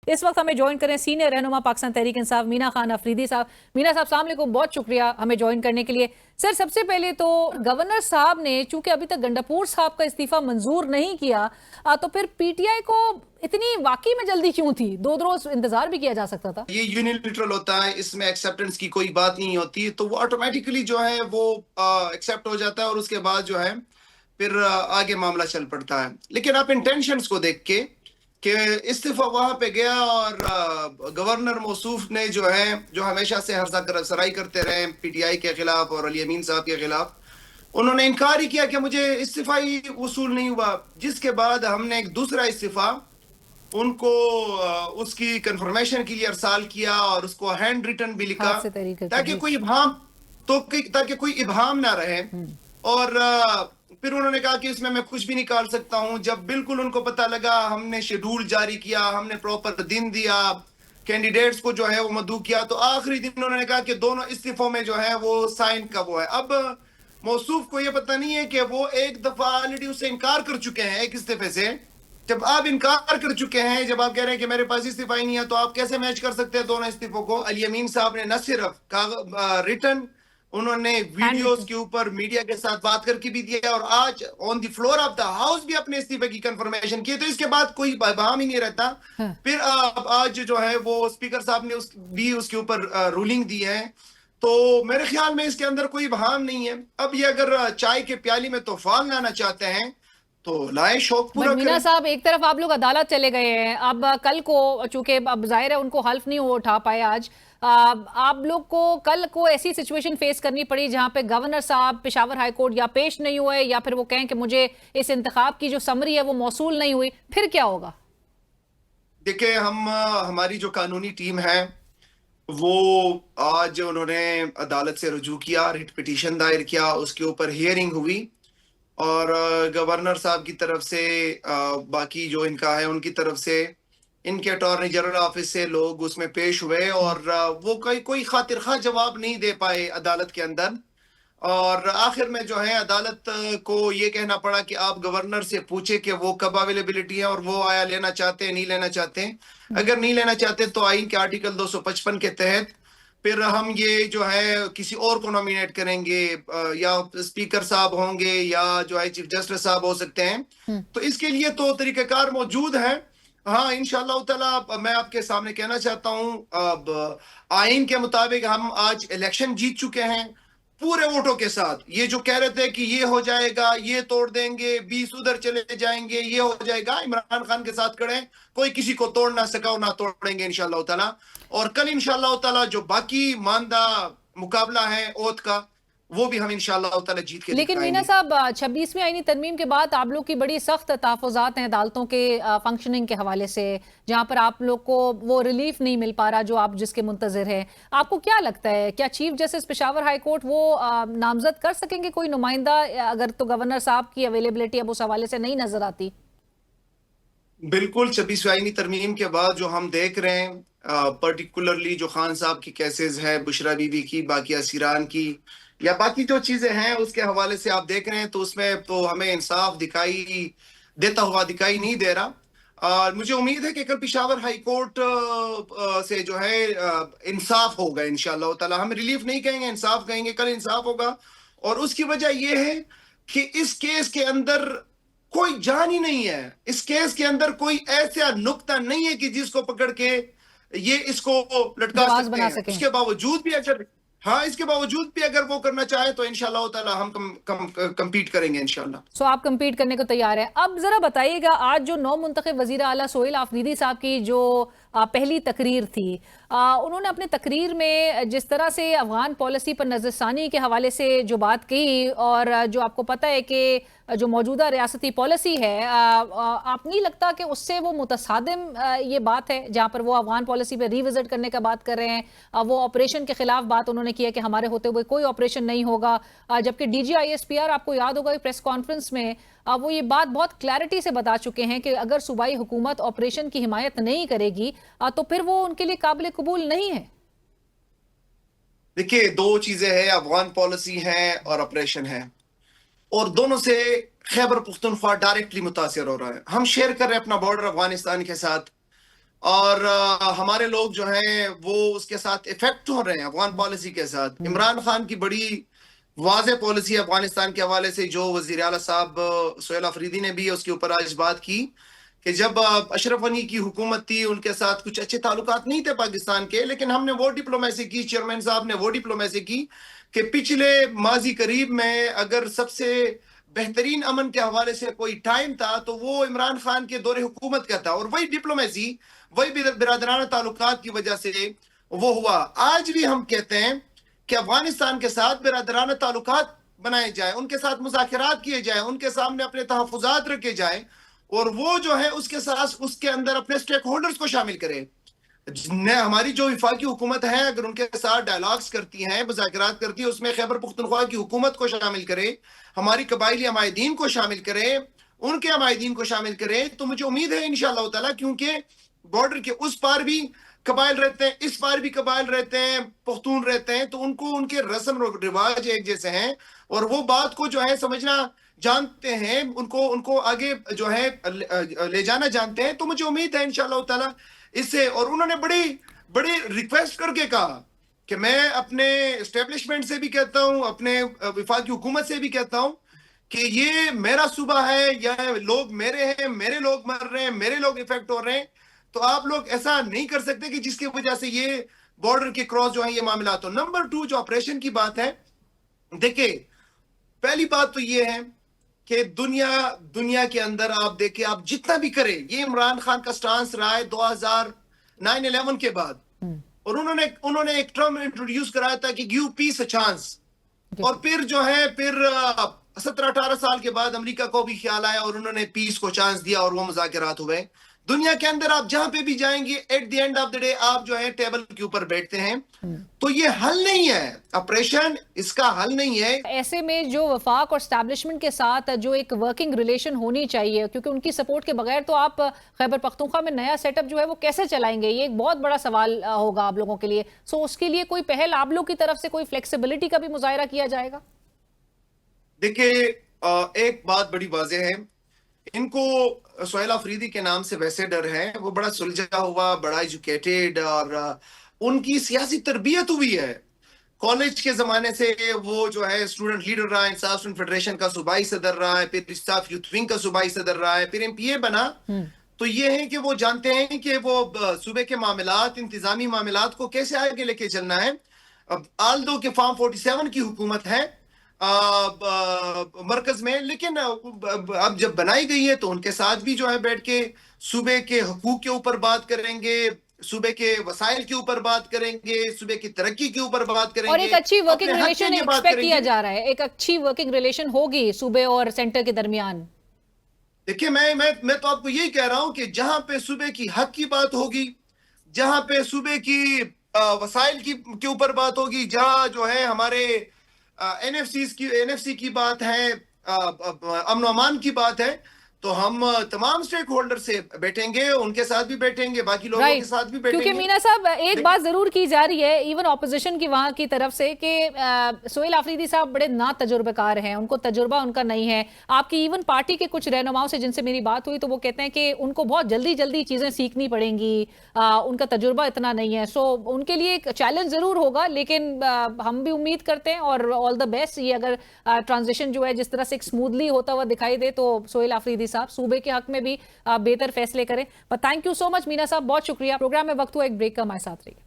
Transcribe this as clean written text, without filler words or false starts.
इस वक्त हमें ज्वाइन करें सीनियर रहनुमा पाकिस्तान तहरीक इंसाफ मीना खान अफरीदी साहब। मीना साहब अस्सलाम वालेकुम, बहुत शुक्रिया हमें ज्वाइन करने के लिए। सर, सबसे पहले तो गवर्नर साहब ने चूंकि अभी तक गंडापुर साहब का इस्तीफा मंजूर नहीं किया, तो फिर पीटीआई को इतनी वाकई में जल्दी क्यों थी? 2 रोज इंतजार भी किया जा सकता था। ये यूनिलिटरल होता है, इसमें एक्सेप्टेंस की कोई बात नहीं होती, तो वो ऑटोमेटिकली जो है वो एक्सेप्ट हो जाता है और उसके बाद जो है फिर आगे मामला चल पड़ता है। लेकिन आप इंटेंशंस को देख के कि इस्तीफा वहां पे गया और गवर्नर मौसूफ ने जो है जो हमेशा से हर्जा सराई करते रहे पीटीआई के खिलाफ और अली अमीन साहब के खिलाफ, उन्होंने इनकार ही किया कि मुझे इस्तीफा ही वसूल नहीं हुआ। जिसके बाद हमने एक दूसरा इस्तीफा उनको उसकी कंफर्मेशन के लिए अरसाल किया और उसको हैंड रिटन भी लिखा ताकि कोई इबहम ताकि कोई इबहम ना रहे। और फिर उन्होंने कहा कि इसमें मैं कुछ भी निकाल सकता हूं। जब बिल्कुल उनको पता लगा, हमने शेड्यूल जारी किया, हमने प्रॉपर दिन दिया, कैंडिडेट्स को जो है वो मदऊ किया, तो आखिरी दिन उन्होंने कहा कि दोनों इस्तीफों में जो है वो साइन का वो है। अब मौसूफ को ये पता नहीं है कि वो एक दफा ऑलरेडी उससे इनकार कर चुके हैं एक इस्तीफे से। जब आप इनकार कर चुके हैं, जब आप कह रहे हैं कि मेरे पास इस्तीफा ही नहीं है, तो आप कैसे मैच कर सकते हैं दोनों इस्तीफों को? अली अमीन साहब ने न सिर्फ रिटर्न, उन्होंने वीडियोस के ऊपर मीडिया के साथ बात करके भी दिया और आज on the floor of the house भी अपने इस्तीफे की कंफर्मेशन की। तो इसके बाद कोई बहम ही नहीं रहता। फिर आज जो है वो स्पीकर साहब ने उसके ऊपर रूलिंग दी है, तो मेरे ख्याल में इसके अंदर कोई बहम नहीं है। अब ये अगर चाय के प्याली में तूफान लाना चाहते हैं तो लाए, शौक पूरा मीना साहब, एक तरफ आप लोग अदालत चले गए हैं, अब कल को चूंकि अब जाहिर है उनको हल्फ नहीं हो उठा पाए आज, आप लोग को कल को ऐसी सिचुएशन फेस करनी पड़ी जहां पे गवर्नर साहब पेशावर हाई कोर्ट या पेश नहीं हुए या फिर वो कहें कि मुझे इस इंतखाब की जो समरी है वो मौसूल नहीं हुई, फिर क्या होगा? देखिए, हमारी जो कानूनी टीम है वो आज उन्होंने अदालत से रुजू किया, रिट पिटीशन दायर किया, उसके ऊपर हियरिंग हुई और गवर्नर साहब की तरफ से बाकी जो इनका है उनकी तरफ से इनके अटॉर्नी जनरल ऑफिस से लोग उसमें पेश हुए और वो कोई खातिर खा जवाब नहीं दे पाए अदालत के अंदर। और आखिर में जो है अदालत को ये कहना पड़ा कि आप गवर्नर से पूछे कि वो कब अवेलेबिलिटी है और वो आया लेना चाहते हैं नहीं लेना चाहते हैं। अगर नहीं लेना चाहते तो आइन के आर्टिकल 255 के तहत फिर हम ये जो है किसी और को नॉमिनेट करेंगे, या स्पीकर साहब होंगे या जो है चीफ जस्टिस साहब हो सकते हैं। तो इसके लिए तो तरीकेकार मौजूद है। हाँ, इंशाअल्लाह ताला मैं आपके सामने कहना चाहता हूँ, अब आइन के मुताबिक हम आज इलेक्शन जीत चुके हैं पूरे वोटों के साथ। ये जो कह रहे थे कि ये हो जाएगा, ये तोड़ देंगे, 20 उधर चले जाएंगे, ये हो जाएगा, इमरान खान के साथ खड़े, कोई किसी को तोड़ ना सका और ना तोड़ेंगे इंशाअल्लाह ताला। और कल इंशाअल्लाह ताला जो बाकी मानदा मुकाबला है ओथ का, वो भी हम इंशाअल्लाह ताला जीत के लेकिन मीना साहब, 26वीं आईनी तरमीम के बाद आप लोग की बड़ी सख्त तहफ़्फ़ुज़ात हैं अदालतों के फंक्शनिंग के हवाले से, जहां पर आप लोग को वो रिलीफ नहीं मिल पा रहा जो आप जिसके मुंतज़िर हैं। आपको क्या लगता है, क्या chief justice Peshawar high court वो नामजद कर सकेंगे कोई नुमाइंदा, अगर तो गवर्नर साहब की अवेलेबिलिटी अब उस हवाले से नहीं नजर आती? बिल्कुल, 26वीं आईनी तरमीम के बाद जो हम देख रहे हैं, पर्टिकुलरली जो खान साहब की केसेस है, बुशरा बीबी की, बाकी असीरान की, या बाकी जो चीजें हैं उसके हवाले से आप देख रहे हैं, तो उसमें तो हमें इंसाफ दिखाई देता हुआ दिखाई नहीं दे रहा। और मुझे उम्मीद है कि कल पेशावर हाई कोर्ट से जो है इंसाफ होगा इंशाअल्लाह ताला। हम रिलीफ नहीं कहेंगे, इंसाफ कहेंगे। कल इंसाफ होगा और उसकी वजह यह है कि इस केस के अंदर कोई जान ही नहीं है। इस केस के अंदर कोई ऐसा नुक्ता नहीं है कि जिसको पकड़ के ये इसको लटका सकते हैं। उसके बावजूद भी अगर इसके बावजूद भी अगर वो करना चाहे तो इंशाअल्लाह ताला हम कम्पीट करेंगे इंशाअल्लाह। सो आप कम्पीट करने को तैयार हैं। अब जरा बताइएगा, आज जो नौ मुंतखब वजीर आला सोहेल आफरीदी साहब की जो पहली तकरीर थी, उन्होंने अपने तकरीर में जिस तरह से अफगान पॉलिसी पर नजरसानी के हवाले से जो बात कही, और जो आपको पता है कि जो मौजूदा रियासती पॉलिसी है, आप नहीं लगता कि उससे वो मुतसादिम ये बात है जहां पर वो अफगान पॉलिसी पे रिविजिट करने का बात कर रहे हैं? वो ऑपरेशन के खिलाफ बात उन्होंने की है कि हमारे होते हुए कोई ऑपरेशन नहीं होगा, जबकि DGISPR आपको याद होगा प्रेस कॉन्फ्रेंस में वो ये बात बहुत क्लैरिटी से बता चुके हैं कि अगर सूबाई हुकूमत ऑपरेशन की हिमायत नहीं करेगी तो फिर वो उनके लिए काबिल कबूल नहीं है। देखिए, दो चीजें हैं, अफगान पॉलिसी है और ऑपरेशन है, और दोनों से खैबर पुख्तनख्वा डायरेक्टली मुतासिर हो रहा है। हम शेयर कर रहे हैं अपना बॉर्डर अफगानिस्तान के साथ, और हमारे लोग जो हैं वो उसके साथ इफेक्ट हो रहे हैं अफगान पॉलिसी के साथ। इमरान खान की बड़ी वाज़ेह पॉलिसी अफगानिस्तान के हवाले से जो वज़ीर आला साहब सोहेल अफरीदी ने भी उसके ऊपर आज बात की कि जब अशरफ गनी की हुकूमत थी उनके साथ कुछ अच्छे ताल्लुकात नहीं थे पाकिस्तान के, लेकिन हमने वो डिप्लोमेसी की, चेयरमैन साहब ने वो डिप्लोमेसी की कि पिछले माजी करीब में अगर सबसे बेहतरीन अमन के हवाले से कोई टाइम था तो वो इमरान खान के दौरे हुकूमत का था, और वही डिप्लोमेसी, वही बिरादराना ताल्लुकात की वजह से वो हुआ। आज भी हम कहते हैं कि अफगानिस्तान के साथ बिरादराना ताल्लुकात बनाए जाए, उनके साथ मुज़ाकरात किए जाए, उनके सामने अपने तहफ़्फ़ुज़ात रखे जाए, और वो जो है उसके साथ उसके अंदर अपने स्टेक होल्डर्स को शामिल करे। हमारी जो विफाकी हुकूमत है अगर उनके साथ डायलॉग्स करती हैं, मुज़ाकरात करती है, उसमें खैबर पुख्तनख्वा की हुकूमत को शामिल करे, हमारी कबाइली अमायदीन को शामिल करे, उनके अमायदीन को शामिल करे, तो मुझे उम्मीद है इंशाअल्लाह ताला, क्योंकि बॉर्डर के उस पार भी कबाइल रहते हैं, इस पार भी कबाइल रहते हैं, पुख्तून रहते हैं, तो उनको उनके रस्म रिवाज एक जैसे हैं और वो बात को जो है समझना जानते हैं, उनको उनको आगे जो है ले जाना जानते हैं। तो मुझे उम्मीद है इंशाअल्लाह ताला इससे, और उन्होंने बड़ी बड़ी रिक्वेस्ट करके कहा कि मैं अपने एस्टेब्लिशमेंट से भी कहता हूं, अपने विफाकी हुकूमत से भी कहता हूं कि ये मेरा सूबा है, यह लोग मेरे हैं, मेरे लोग मर रहे हैं, मेरे लोग इफेक्ट हो रहे हैं, तो आप लोग ऐसा नहीं कर सकते कि जिसकी वजह से ये बॉर्डर के क्रॉस जो है ये मामला। तो नंबर 2 जो ऑपरेशन की बात है, देखिए पहली बात तो ये है कि दुनिया के अंदर आप देखें, आप जितना भी करें, ये इमरान खान का स्टांस रहा है 2009-11 के बाद, और उन्होंने एक टर्म इंट्रोड्यूस कराया था कि गिव पीस अ चांस, और फिर जो है फिर 17-18 साल के बाद अमेरिका को भी ख्याल आया और उन्होंने पीस को चांस दिया और वो मुज़ाकरात हुए। दुनिया के अंदर आप जहां पे भी जाएंगे, at the end of the day आप जो है टेबल के ऊपर बैठते हैं, तो ये हल नहीं है, ऑपरेशन इसका हल नहीं है। ऐसे में जो वफाक और स्टैब्लिशमेंट के साथ जो एक वर्किंग रिलेशन होनी चाहिए, क्योंकि उनकी सपोर्ट के बगैर तो आप खैबर पख्तूनख्वा में नया सेटअप जो है वो कैसे चलाएंगे, ये एक बहुत बड़ा सवाल होगा आप लोगों के लिए। सो उसके लिए कोई पहल आप लोग की तरफ से, कोई फ्लेक्सिबिलिटी का भी मुजाहरा किया जाएगा? देखिए एक बात बड़ी वाज़ेह है, इनको सोहेल अफरीदी के नाम से वैसे डर है, वो बड़ा सुलझा हुआ, बड़ा एजुकेटेड, और उनकी सियासी तरबियत हुई है। कॉलेज के जमाने से वो जो है स्टूडेंट लीडर रहा है, इंसाफ स्टूडेंट फेडरेशन का सूबाई सदर रहा है, फिर इंसाफ यूथ विंग का सूबाई सदर रहा है, फिर एमपीए बना। तो ये है कि वो जानते हैं कि वो सूबे के मामलात, इंतजामी मामलात को कैसे आगे लेके चलना है। अब आल्दो के फॉर्म 47 की हुकूमत है मरकज में, लेकिन अब जब बनाई गई है तो उनके साथ भी जो है बैठ के सूबे के हकूक के ऊपर बात करेंगे, सूबे के वसाइल के ऊपर बात करेंगे, सूबे की तरक्की के ऊपर बात करेंगे, और एक अच्छी वर्किंग रिलेशन एक्सपेक्ट किया जा रहा है, एक अच्छी वर्किंग रिलेशन होगी सूबे और सेंटर के दरमियान। देखिए मैं तो आपको यही कह रहा हूं कि जहां पे सूबे की हक की बात होगी, जहां पे सूबे की वसाइल के ऊपर बात होगी, जहां जो है हमारे एनएफसी की बात है, अमन अमान की बात है, तो हम तमाम स्टेक होल्डर से बैठेंगे, उनके साथ भी बैठेंगे, बाकी लोगों के साथ भी बैठेंगे। क्योंकि मीना साहब एक बात जरूर की जा रही है इवन ऑपोजिशन की वहां की तरफ से कि सोहेल अफरीदी साहब बड़े ना तजुर्बेकार हैं, उनको तजुर्बा उनका नहीं है। आपकी इवन पार्टी के कुछ रहनुमाओं से जिनसे मेरी बात हुई तो वो कहते हैं कि उनको बहुत जल्दी जल्दी चीजें सीखनी पड़ेंगी, उनका तजुर्बा इतना नहीं है। सो उनके लिए एक चैलेंज जरूर होगा, लेकिन हम भी उम्मीद करते हैं और ऑल द बेस्ट। ये अगर ट्रांजिशन जो है जिस तरह से एक स्मूथली होता हुआ दिखाई दे तो सोहेल अफरीदी साहब सूबे के हक में भी बेहतर फैसले करें। पर thank you so much Meena साहब, बहुत शुक्रिया। प्रोग्राम में वक्त हुआ एक ब्रेक का, हमारे साथ रहिए।